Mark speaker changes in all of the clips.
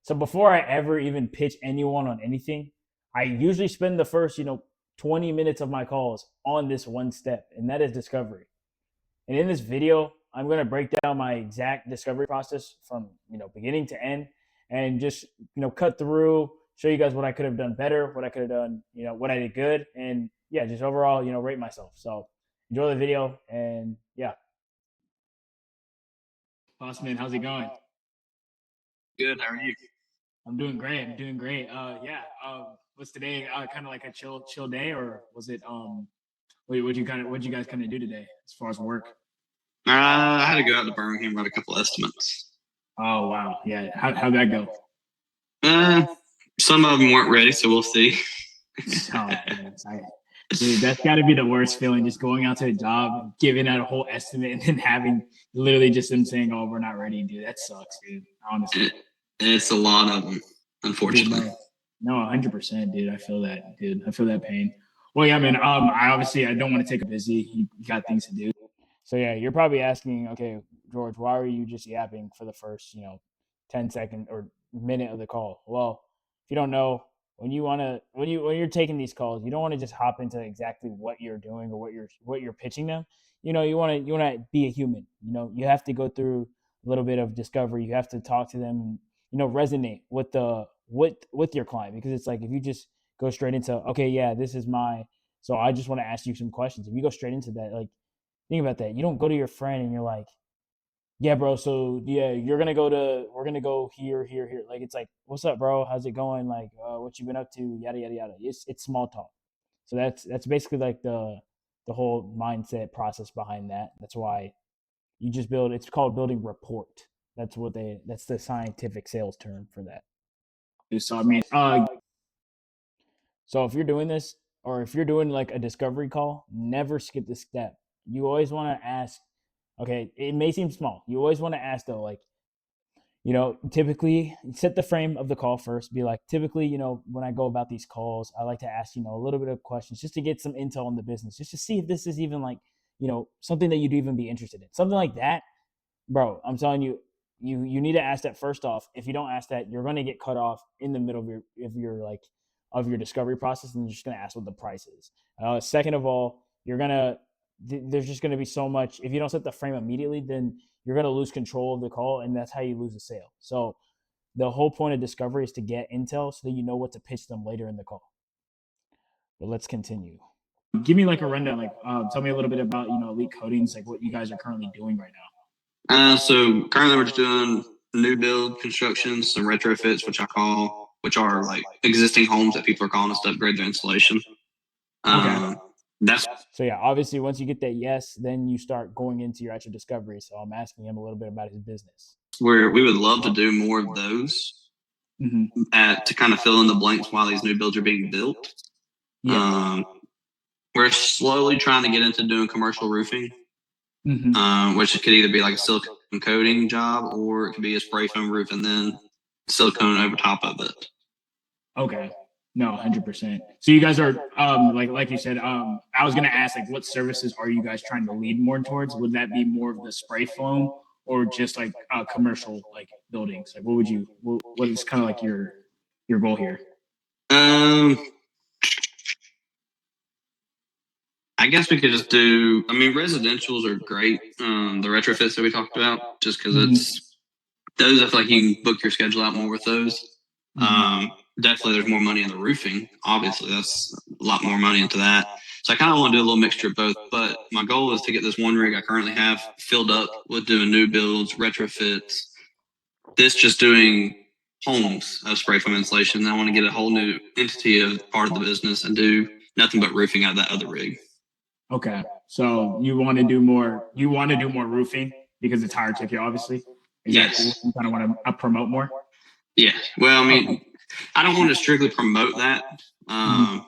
Speaker 1: So before I ever even pitch anyone on anything, I usually spend the first, 20 minutes of my calls on this one step, and that is discovery. And in this video, I'm going to break down my exact discovery process from, beginning to end and just, cut through, show you guys what I could have done better, what I could have done, what I did good, and yeah, just overall, rate myself. So enjoy the video and yeah. Boss man, how's it going?
Speaker 2: Good. How are you?
Speaker 1: I'm doing great. I'm doing great. Yeah. Was today kind of like a chill day, or was it? What you guys kind of do today as far as work?
Speaker 2: I had to go out to Birmingham, write a couple estimates.
Speaker 1: Oh wow, yeah. How'd that go?
Speaker 2: Uh, some of them weren't ready, so we'll see.
Speaker 1: Oh, dude, that's got to be the worst feeling. Just going out to a job, giving out a whole estimate, and then having literally just them saying, "Oh, we're not ready, dude." That sucks, dude. Honestly,
Speaker 2: It's a lot of them,
Speaker 1: dude,
Speaker 2: unfortunately.
Speaker 1: no, 100%, dude. I feel that, dude. I feel that pain. Well, yeah, man. I don't want to take a busy. You got things to do. So yeah, you're probably asking, okay, George, why were you just yapping for the first, 10 second or minute of the call? Well, if you don't know, when you're taking these calls, you don't want to just hop into exactly what you're doing or what you're pitching them. You want to be a human. You have to go through a little bit of discovery. You have to talk to them and resonate with with your client, because it's like if you just go straight into, okay, yeah, this is my, so I just want to ask you some questions. If you go straight into that, like, think about that. You don't go to your friend and you're like, yeah, bro. So yeah, we're gonna go here, here, here. Like, it's like, what's up, bro? How's it going? Like, what you been up to? Yada yada yada. It's small talk. So that's basically like the whole mindset process behind that. That's why you just build. It's called building rapport. That's the scientific sales term for that. So I mean, so if you're doing this, or if you're doing like a discovery call, never skip this step. You always want to ask, okay, it may seem small. You always want to ask though, like, typically set the frame of the call first. Be like, typically, when I go about these calls, I like to ask, a little bit of questions just to get some intel on the business, just to see if this is even like, something that you'd even be interested in. Something like that, bro. I'm telling you, you need to ask that first off. If you don't ask that, you're going to get cut off in the middle of your like of your discovery process, and you're just going to ask what the price is. Second of all, there's just going to be so much. If you don't set the frame immediately, then you're going to lose control of the call, and that's how you lose the sale. So the whole point of discovery is to get intel so that you know what to pitch them later in the call. But let's continue. Give me like a rundown. Like, tell me a little bit about Elite Coatings, like what you guys are currently doing right now.
Speaker 2: So currently we're just doing new build construction, some retrofits, which are like existing homes that people are calling us to upgrade their insulation.
Speaker 1: Okay.
Speaker 2: That's
Speaker 1: So yeah, obviously once you get that yes, then you start going into your actual discovery. So I'm asking him a little bit about his business.
Speaker 2: where we would love to do more of those to kind of fill in the blanks while these new builds are being built.
Speaker 1: Yeah.
Speaker 2: We're slowly trying to get into doing commercial roofing, which could either be like a silicone coating job or it could be a spray foam roof and then silicone over top of it.
Speaker 1: Okay. No, 100%. So you guys are like you said, I was gonna ask, like, what services are you guys trying to lead more towards? Would that be more of the spray foam or just like commercial like buildings? Like, what is kind of like your goal here?
Speaker 2: I guess we could just do. I mean, residentials are great. The retrofits that we talked about, just because it's those. I feel like you can book your schedule out more with those. Definitely, there's more money in the roofing. Obviously, that's a lot more money into that. So I kind of want to do a little mixture of both. But my goal is to get this one rig I currently have filled up with doing new builds, retrofits. This just doing homes of spray foam insulation. I want to get a whole new entity of part of the business and do nothing but roofing out of that other rig.
Speaker 1: Okay, so you want to do more. You want to do more roofing because it's higher ticket, obviously.
Speaker 2: Yes.
Speaker 1: You kind of want to promote more.
Speaker 2: Yeah. Well, I mean, I don't want to strictly promote that. I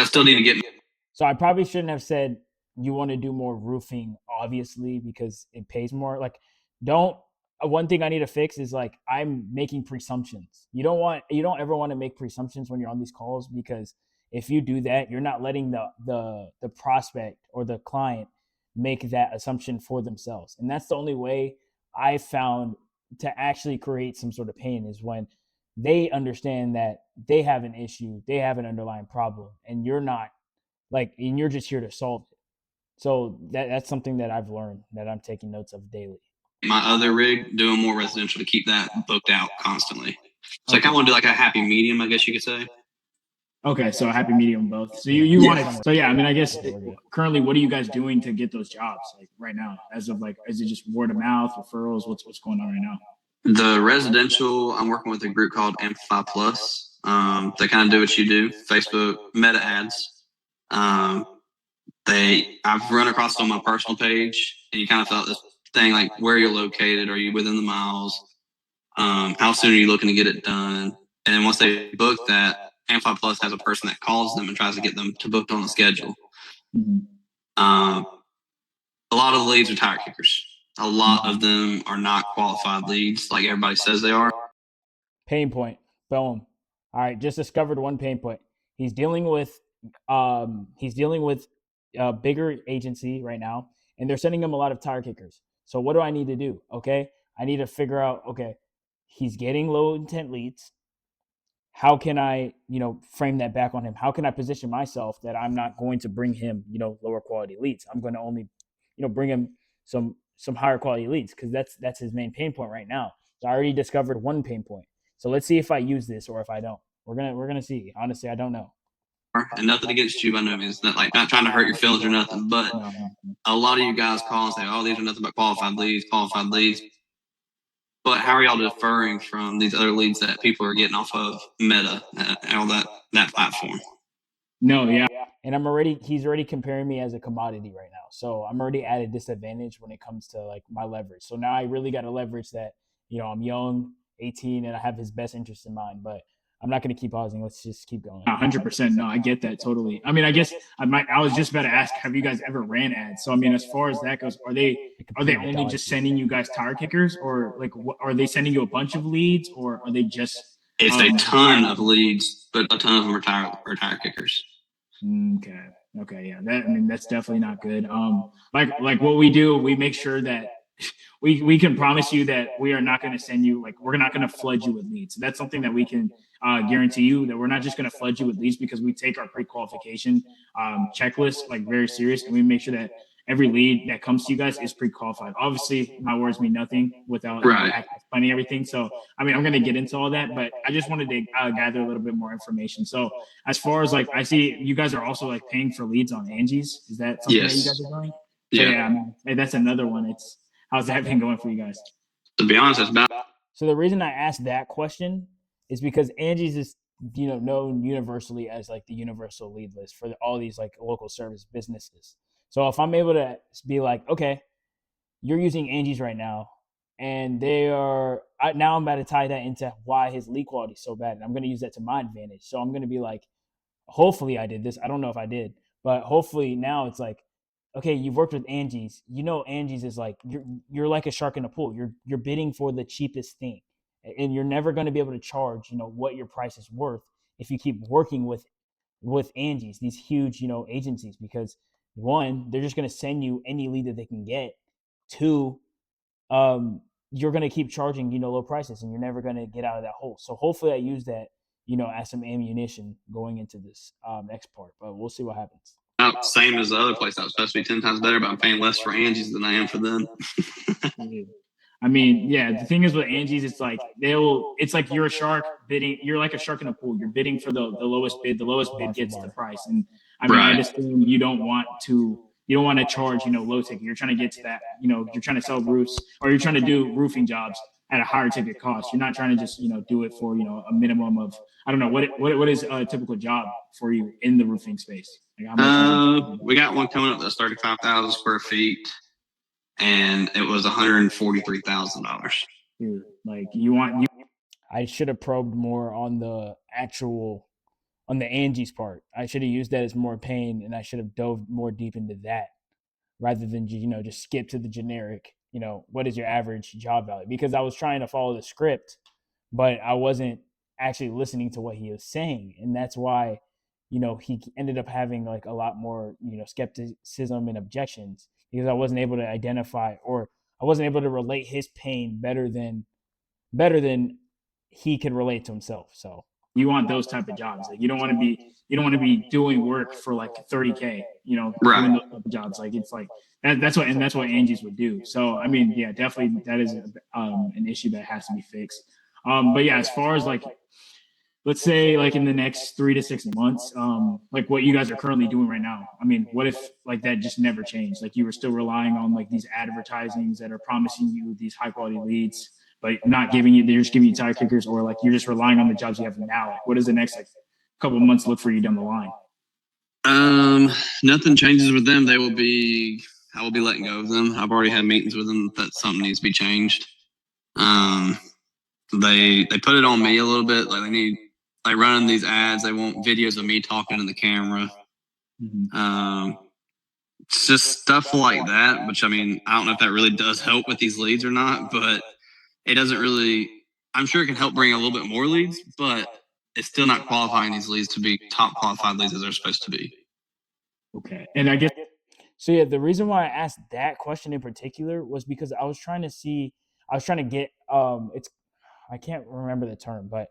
Speaker 2: still need to get.
Speaker 1: So I probably shouldn't have said you want to do more roofing, obviously, because it pays more. Like, don't. One thing I need to fix is, like, I'm making presumptions. You don't ever want to make presumptions when you're on these calls, because if you do that, you're not letting the prospect or the client make that assumption for themselves. And that's the only way I found to actually create some sort of pain is when they understand that they have an issue, they have an underlying problem, and you're not and you're just here to solve it. So that's something that I've learned that I'm taking notes of daily.
Speaker 2: My other rig, doing more residential to keep that booked out constantly. So I kind of want to do like a happy medium, I guess you could say.
Speaker 1: Okay, so a happy medium both. So you want it. So yeah, I mean, I guess currently, what are you guys doing to get those jobs like right now? As of is it just word of mouth, referrals? What's going on right now?
Speaker 2: The residential, I'm working with a group called Amplify Plus. They kind of do what you do, Facebook meta ads. I've run across it on my personal page, and you kind of felt this thing like where you're located, are you within the miles? How soon are you looking to get it done? And then once they book that, Amplify Plus has a person that calls them and tries to get them to book on the schedule. Mm-hmm. A lot of the leads are tire kickers. A lot of them are not qualified leads like everybody says they are.
Speaker 1: Pain point. Boom. All right, just discovered one pain point. He's dealing with a bigger agency right now, and they're sending him a lot of tire kickers. So what do I need to do? Okay, I need to figure out, okay, he's getting low intent leads. How can I, frame that back on him? How can I position myself that I'm not going to bring him, lower quality leads? I'm going to only, bring him some higher quality leads, because that's his main pain point right now. So I already discovered one pain point. So let's see if I use this or if I don't. We're gonna see. Honestly, I don't know.
Speaker 2: And nothing against you by no means. Not trying to hurt your feelings or nothing. But a lot of you guys call and say, "Oh, these are nothing but qualified leads." But how are y'all deferring from these other leads that people are getting off of Meta and all that platform?
Speaker 1: No, yeah. And he's already comparing me as a commodity right now. So I'm already at a disadvantage when it comes to my leverage. So now I really got to leverage that, I'm young, 18, and I have his best interest in mind. But I'm not going to keep pausing. Let's just keep going. 100%. No, I get that totally. I mean, I guess I was just about to ask, have you guys ever ran ads? So I mean, as far as that goes, are they only just sending you guys tire kickers, or are they sending you a bunch of leads, or are they just?
Speaker 2: It's a ton of leads, but a ton of them are tire kickers.
Speaker 1: Okay, yeah. That's definitely not good. Like what we do, we make sure that we can promise you that we are not going to send you, we're not going to flood you with leads. So that's something that we can guarantee you, that we're not just going to flood you with leads, because we take our pre-qualification checklist very serious, and we make sure that every lead that comes to you guys is pre-qualified. Obviously, my words mean nothing without explaining everything. So, I mean, I'm going to get into all that, but I just wanted to gather a little bit more information. So, as far as I see you guys are also paying for leads on Angie's. Is that something that you guys are doing? So, yeah, that's another one. How's that been going for you guys?
Speaker 2: To be honest, it's about.
Speaker 1: So the reason I asked that question is because Angie's is known universally as the universal lead list for all these local service businesses. So if I'm able to be okay, you're using Angie's right now, and now I'm about to tie that into why his lead quality is so bad, and I'm going to use that to my advantage. So I'm going to be hopefully I did this. I don't know if I did, but hopefully now it's okay, you've worked with Angie's. Angie's is you're like a shark in a pool. You're bidding for the cheapest thing, and you're never going to be able to charge what your price is worth if you keep working with Angie's, these huge agencies, because one, they're just going to send you any lead that they can get. Two, you're going to keep charging low prices, and you're never going to get out of that hole. So hopefully I use that as some ammunition going into this next part, but we'll see what happens.
Speaker 2: Same as the other place. That was supposed to be 10 times better, but I'm paying less for Angie's than I am for them.
Speaker 1: I mean, yeah, the thing is with Angie's, it's you're a shark bidding. You're like a shark in a pool. You're bidding for the lowest bid. The lowest bid gets the price. And I mean, I just assume you don't want to charge, low ticket. You're trying to get to that, you're trying to sell roofs, or you're trying to do roofing jobs at a higher ticket cost. You're not trying to just, do it for, a minimum of, I don't know, what is a typical job for you in the roofing space?
Speaker 2: We got one coming up that's 35,000 square feet, and it was $143,000.
Speaker 1: Dude, I should have probed more on the Angie's part. I should have used that as more pain, and I should have dove more deep into that rather than just skip to the generic, what is your average job value? Because I was trying to follow the script, but I wasn't actually listening to what he was saying. And that's why, he ended up having a lot more, skepticism and objections, because I wasn't able to identify, or I wasn't able to relate his pain better than better than he can relate to himself. So
Speaker 3: you want those type of jobs. Like you don't want to be doing work for like 30K, doing those type of jobs. Like it's like that's what Angie's would do. So I mean, yeah, definitely that is an issue that has to be fixed. But yeah, as far as like, let's say like in the next 3 to 6 months, like what you guys are currently doing right now. I mean, what if like that just never changed? Like you were still relying on like these advertisings that are promising you these high quality leads, but not giving you, they're just giving you tire kickers, or like you're just relying on the jobs you have now. Like what does the next like couple of months look for you down the line?
Speaker 2: Nothing changes with them. I will be letting go of them. I've already had meetings with them that something needs to be changed. They put it on me a little bit. Like they need, like running these ads. They want videos of me talking in the camera. It's just stuff like that, which I mean, I don't know if that really does help with these leads or not, but it doesn't really, I'm sure it can help bring a little bit more leads, but it's still not qualifying these leads to be top qualified leads as they're supposed to be.
Speaker 3: Okay. And I guess,
Speaker 1: so yeah, the reason why I asked that question in particular was because I was trying to get, I can't remember the term, but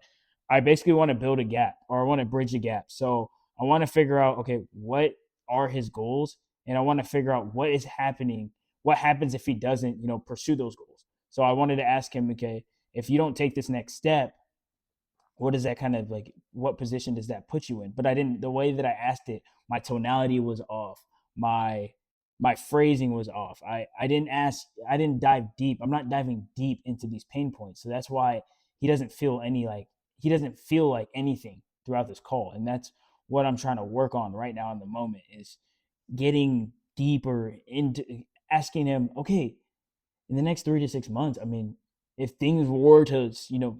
Speaker 1: I basically want to build a gap, or I want to bridge a gap. So I want to figure out, okay, what are his goals? And I want to figure out what is happening. What happens if he doesn't, pursue those goals? So I wanted to ask him, okay, if you don't take this next step, what is that kind of like, what position does that put you in? But the way that I asked it, my tonality was off. My phrasing was off. I didn't dive deep. I'm not diving deep into these pain points. So that's why he doesn't feel like anything throughout this call. And that's what I'm trying to work on right now in the moment, is getting deeper into asking him, okay, in the next 3 to 6 months, I mean, if things were to,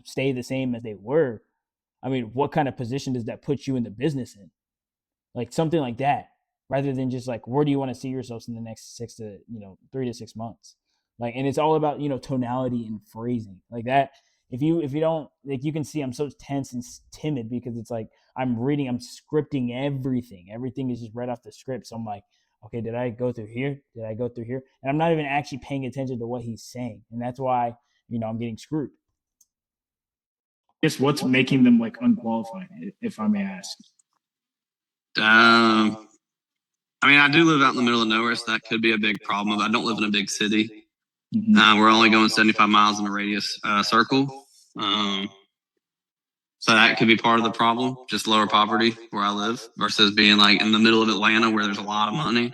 Speaker 1: stay the same as they were, I mean, what kind of position does that put you in the business in? Like something like that, rather than just like, where do you want to see yourselves in the next 3 to 6 months? Like, and it's all about, tonality and phrasing like that. If you don't, like, you can see I'm so tense and timid because it's like, I'm scripting everything. Everything is just right off the script. So I'm like, okay, did I go through here? Did I go through here? And I'm not even actually paying attention to what he's saying. And that's why, I'm getting screwed.
Speaker 3: I guess what's making them like unqualified, if I may ask?
Speaker 2: I mean, I do live out in the middle of nowhere, so that could be a big problem. I don't live in a big city. We're only going 75 miles in a radius circle. So that could be part of the problem, just lower poverty where I live versus being like in the middle of Atlanta where there's a lot of money.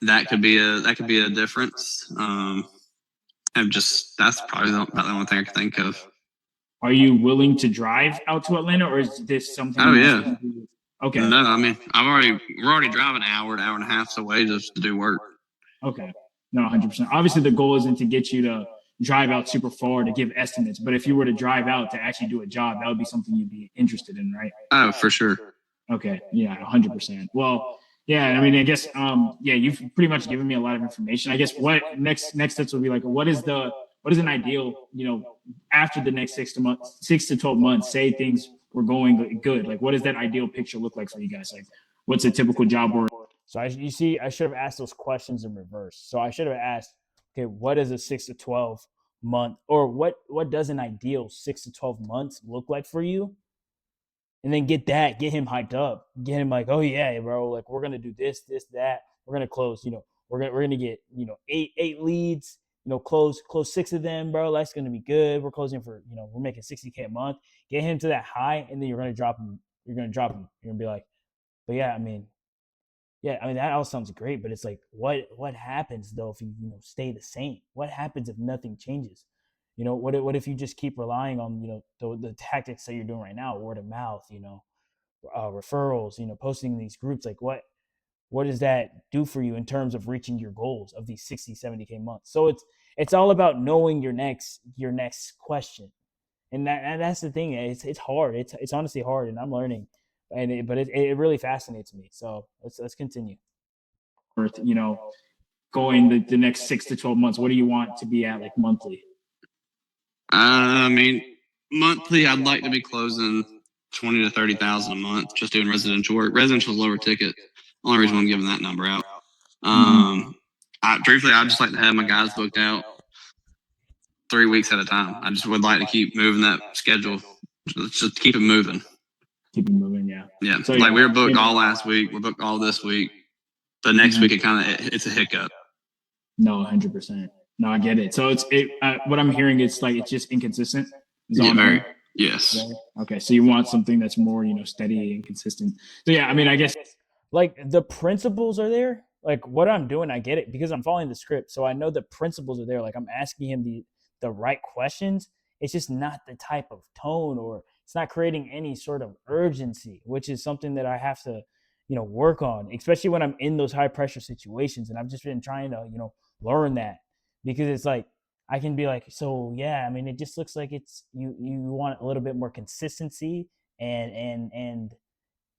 Speaker 2: That could be a difference. And just, that's probably about the only thing I can think of.
Speaker 3: Are you willing to drive out to Atlanta, or is this something?
Speaker 2: Oh yeah.
Speaker 3: Okay.
Speaker 2: No, I mean, we're already driving an hour and a half away just to do work.
Speaker 3: Okay. No, 100%. Obviously, the goal isn't to get you to drive out super far to give estimates, but if you were to drive out to actually do a job, that would be something you'd be interested in, right?
Speaker 2: Oh, for sure.
Speaker 3: Okay. Yeah, 100%. Well, yeah, I mean, I guess, yeah, you've pretty much given me a lot of information. I guess what next steps would be like, what is an ideal, after the next 6 to 12 months, say things were going good. Like, what does that ideal picture look like for you guys? Like, what's a typical job work?
Speaker 1: So I should have asked those questions in reverse. So I should have asked, okay, what is a 6 to 12 month, or what does an ideal 6 to 12 months look like for you? And then get him hyped up, get him like, oh yeah, bro, like we're going to do this, that. We're going to close, we're going to get, 8 leads, close 6 of them, bro. That's going to be good. We're closing for, we're making $60K a month. Get him to that high, and then you're going to drop him. You're going to be like, but yeah, I mean, that all sounds great, but it's like, what happens though if you, stay the same? What happens if nothing changes? What if you just keep relying on, the tactics that you're doing right now, word of mouth, referrals, posting in these groups? Like what does that do for you in terms of reaching your goals of these 60, 70K months? So it's all about knowing your next question. And that's the thing. It's hard. It's honestly hard, and I'm learning. But it really fascinates me. So let's continue.
Speaker 3: Going the next 6 to 12 months, what do you want to be at, like, monthly?
Speaker 2: I mean, monthly, I'd like to be closing 20 to 30,000 a month, just doing residential work. Residential is lower ticket. Only reason I'm giving that number out. Truthfully, I'd just like to have my guys booked out 3 weeks at a time. I just would like to keep moving that schedule. Let's just keep it moving.
Speaker 3: Keep it moving, yeah.
Speaker 2: Yeah, so, like we were booked all last week. We're booked all this week. But next week, it's a hiccup.
Speaker 3: No, 100%. No, I get it. So what I'm hearing is like it's just inconsistent.
Speaker 2: Yeah, very. Yes.
Speaker 3: Okay, so you want something that's more, steady and consistent. So yeah, I mean, I guess
Speaker 1: like the principles are there. Like what I'm doing, I get it because I'm following the script, so I know the principles are there. Like I'm asking him the right questions. It's just not the type of tone, or it's not creating any sort of urgency, which is something that I have to, work on, especially when I'm in those high pressure situations. And I've just been trying to, learn that, because it's like I can be like, so yeah, I mean, it just looks like it's you want a little bit more consistency and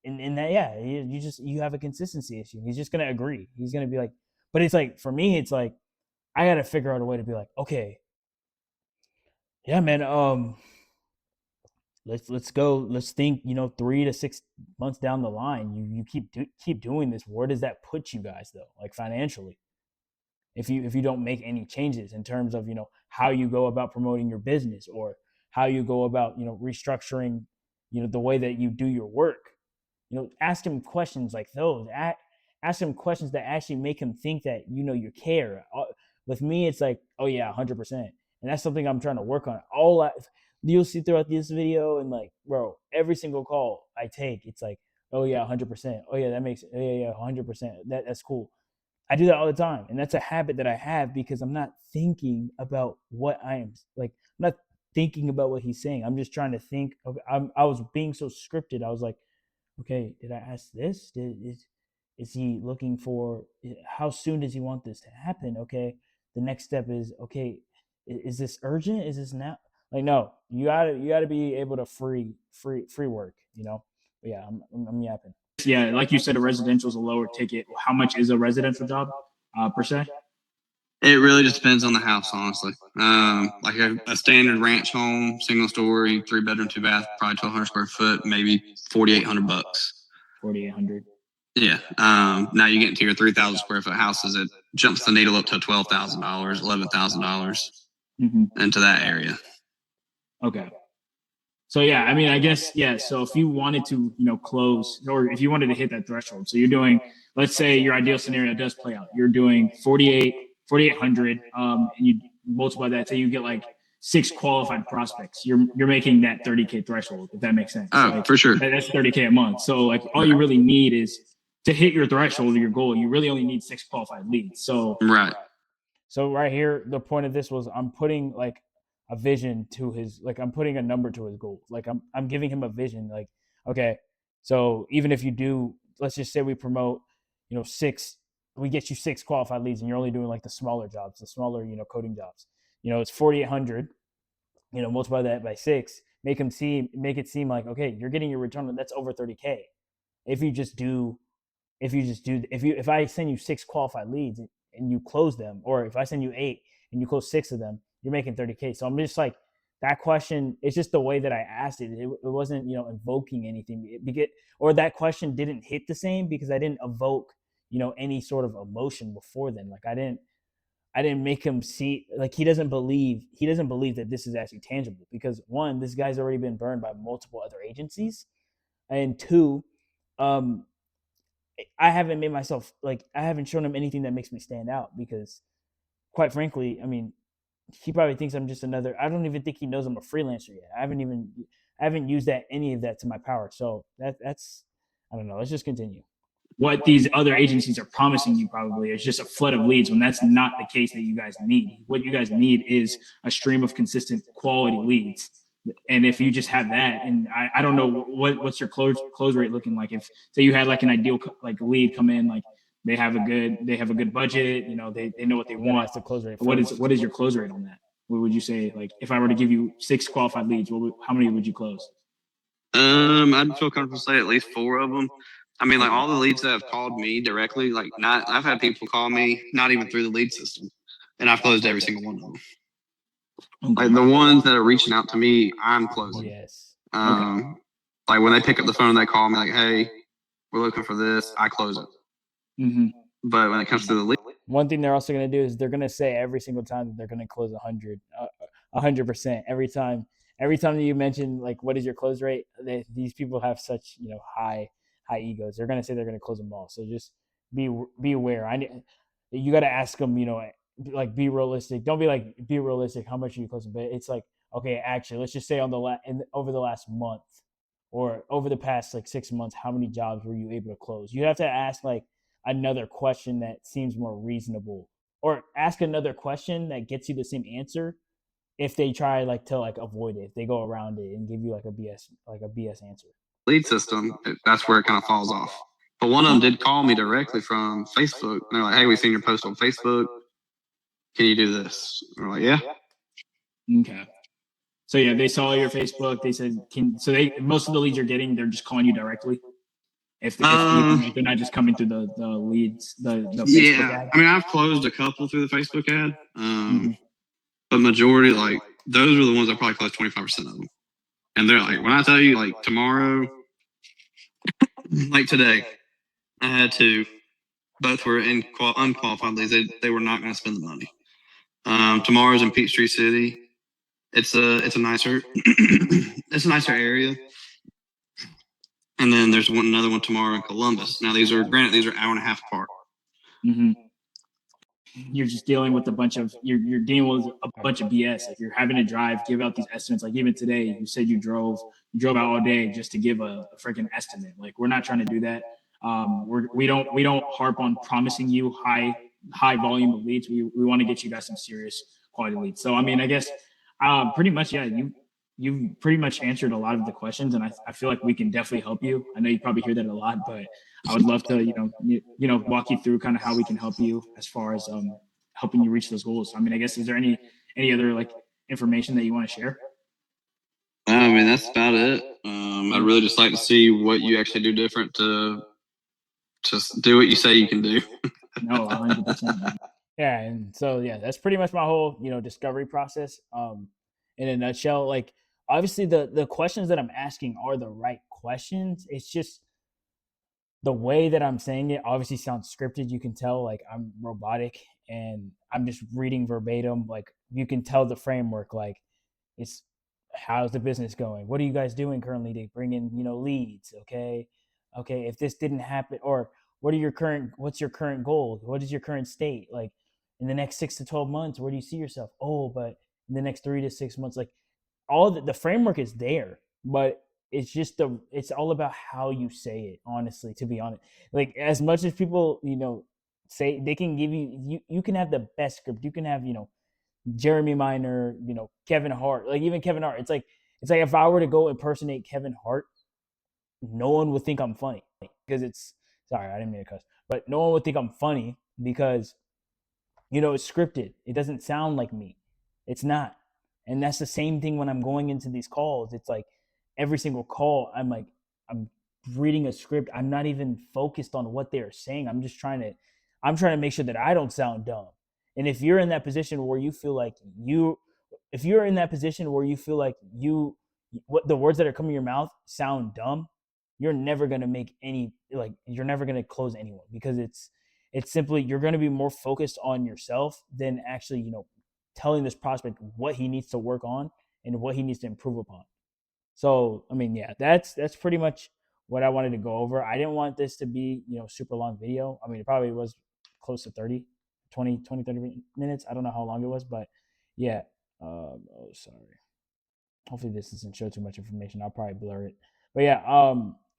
Speaker 1: that, yeah, you have a consistency issue. He's just gonna agree. He's gonna be like, but it's like for me, it's like I gotta figure out a way to be like, okay, yeah, man, let's go. Let's think, 3 to 6 months down the line. You keep doing this. Where does that put you guys though? Like financially, if you don't make any changes in terms of how you go about promoting your business, or how you go about restructuring the way that you do your work. Ask him questions like those. Ask him questions that actually make him think that you care. With me, it's like, oh yeah, 100%, and that's something I'm trying to work on. You'll see throughout this video, and like, bro, every single call I take, it's like, oh yeah, 100%. Oh yeah, that makes, yeah, 100%. That's cool. I do that all the time, and that's a habit that I have because I'm not thinking about what I am like. I'm not thinking about what he's saying. I'm just trying to think. I was being so scripted. I was like, okay, did I ask this? Is he looking for? How soon does he want this to happen? Okay, the next step is, okay, is this urgent? Is this now? Like, no, you gotta be able to free work. But yeah, I'm yapping.
Speaker 3: Yeah, like you said, a residential is a lower ticket. How much is a residential job per se?
Speaker 2: It really just depends on the house, honestly. Like a standard ranch home, single story, 3-bedroom, 2-bath, probably 1,200 square foot, maybe $4,800.
Speaker 3: 4,800.
Speaker 2: Yeah. Now you get into your 3,000 square foot houses, it jumps the needle up to $12,000, $11,000 into that area.
Speaker 3: Okay. So yeah, I mean, I guess, yeah. So if you wanted to, close, or if you wanted to hit that threshold, so you're doing, let's say your ideal scenario does play out. You're doing 4,800, and you multiply that, say you get like 6 qualified prospects. You're making that 30K threshold, if that makes sense.
Speaker 2: Oh,
Speaker 3: like,
Speaker 2: for sure.
Speaker 3: That's 30K a month. So like all you really need is to hit your threshold or your goal. You really only need 6 qualified leads. So
Speaker 2: right.
Speaker 1: So right here, the point of this was I'm putting like a vision to his, like I'm putting a number to his goals. Like I'm giving him a vision. Like, okay, so even if you do, let's just say we promote, 6, we get you 6 qualified leads, and you're only doing like the smaller jobs, the smaller, coding jobs. It's 4,800. Multiply that by 6, make it seem like, okay, you're getting your return. That's over 30K. If I send you 6 qualified leads and you close them, or if I send you 8 and you close 6 of them, you're making 30K. So I'm just like, that question, it's just the way that I asked it. It wasn't, invoking anything. Or that question didn't hit the same because I didn't evoke, any sort of emotion before then. Like I didn't make him see, like he doesn't believe that this is actually tangible, because 1, this guy's already been burned by multiple other agencies, and 2, I haven't made myself, like, I haven't shown him anything that makes me stand out, because quite frankly, I mean, he probably thinks I'm just another, I don't even think he knows I'm a freelancer yet. I haven't used any of that to my power. So that's, I don't know. Let's just continue.
Speaker 3: What these other agencies are promising you probably is just a flood of leads, when that's not the case that you guys need. What you guys need is a stream of consistent quality leads. And if you just have that, and I don't know what's your close rate looking like. If say you had like an ideal like lead come in, like they have a good budget, they know what they want.
Speaker 1: The close rate.
Speaker 3: What is your close rate on that? What would you say? Like if I were to give you 6 qualified leads, how many would you close?
Speaker 2: I'd feel comfortable say at least 4 of them. I mean, like all the leads that have called me directly, like I've had people call me not even through the lead system, and I've closed every single one of them. Okay. Like the ones that are reaching out to me, I'm closing.
Speaker 1: Yes.
Speaker 2: Like when they pick up the phone, they call me like, "Hey, we're looking for this." I close it. But when it comes to the lead,
Speaker 1: one thing they're also going to do is they're going to say every single time that they're going to close 100 100%. Every time you mention like what is your close rate, these people have such high egos. They're gonna say they're gonna close them all. So just be aware. You got to ask them. Like be realistic. Don't be like be realistic. How much are you closing? But it's like okay, actually, let's just say over the last month or over the past like 6 months, how many jobs were you able to close? You have to ask like another question that seems more reasonable, or ask another question that gets you the same answer if they try like to like avoid it, if they go around it and give you like a BS answer.
Speaker 2: Lead system, that's where it kind of falls off. But one of them did call me directly from Facebook. And they're like, "Hey, we seen your post on Facebook. Can you do this?" And we're like, "Yeah."
Speaker 3: Okay. So yeah, they saw your Facebook. They said, most of the leads you're getting, they're just calling you directly. If they're not just coming through the leads, the Facebook ad.
Speaker 2: I mean, I've closed a couple through the Facebook ad, but majority, like those are the ones I probably closed 25% of them. And they're like, when I tell you, like tomorrow, like today, I had two. Both were unqualified leads. They were not going to spend the money. Tomorrow's in Peachtree City. It's a nicer it's a nicer area. And then there's another one tomorrow in Columbus. Now these are hour and a half apart.
Speaker 3: Mm-hmm. You're just dealing with you're dealing with a bunch of BS. Like you're having to give out these estimates. Like even today, you said you drove out all day just to give a freaking estimate. Like we're not trying to do that. We don't harp on promising you high volume of leads. We want to get you guys some serious quality leads. So I mean, I guess pretty much, yeah, you've pretty much answered a lot of the questions, and I feel like we can definitely help you. I know you probably hear that a lot, but I would love to walk you through kind of how we can help you as far as helping you reach those goals. I mean, I guess, is there any other like information that you want to share?
Speaker 2: I mean, that's about it. I'd really just like to see what you actually do different to just do what you say you can do.
Speaker 3: No, 100%.
Speaker 1: Yeah, and so yeah, that's pretty much my whole discovery process. In a nutshell, like obviously the questions that I'm asking are the right questions. It's just the way that I'm saying it obviously sounds scripted. You can tell like I'm robotic and I'm just reading verbatim. Like you can tell the framework. Like it's how's the business going? What are you guys doing currently to bring in leads? Okay, if this didn't happen, or what's your current goal? What is your current state? Like in the next 6 to 12 months, where do you see yourself? Oh, but in the next 3 to 6 months, like all the framework is there, but it's just it's all about how you say it, honestly, to be honest. Like as much as people say they can give you can have the best script, you can have Jeremy Minor, Kevin Hart, like even Kevin Hart. It's like if I were to go impersonate Kevin Hart, no one would think I'm funny because sorry, I didn't mean to cuss, but no one would think I'm funny because it's scripted. It doesn't sound like me. It's not. And that's the same thing when I'm going into these calls. It's like every single call, I'm reading a script. I'm not even focused on what they're saying. I'm trying to make sure that I don't sound dumb. And if you're in that position where you feel like what the words that are coming your mouth sound dumb, you're never going to make you're never going to close anyone, because it's simply, you're going to be more focused on yourself than actually, telling this prospect what he needs to work on and what he needs to improve upon. So, I mean, yeah, that's pretty much what I wanted to go over. I didn't want this to be, super long video. I mean, it probably was close to 30 minutes. I don't know how long it was, but yeah. Oh, sorry. Hopefully this doesn't show too much information. I'll probably blur it. But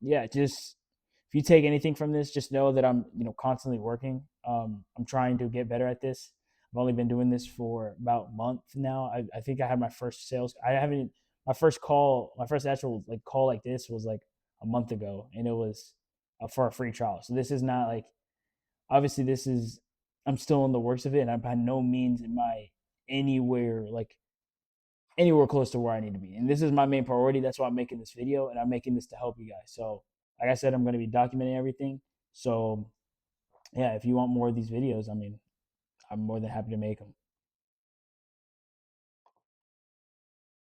Speaker 1: yeah, just if you take anything from this, just know that I'm, constantly working. I'm trying to get better at this. I've only been doing this for about a month now. I think I had my first my first actual like call like this was like a month ago, and it was for a free trial. So this is not like, obviously I'm still in the works of it, and I'm by no means anywhere close to where I need to be. And this is my main priority. That's why I'm making this video, and I'm making this to help you guys. So like I said, I'm going to be documenting everything. So yeah, if you want more of these videos, I mean, I'm more than happy to make them.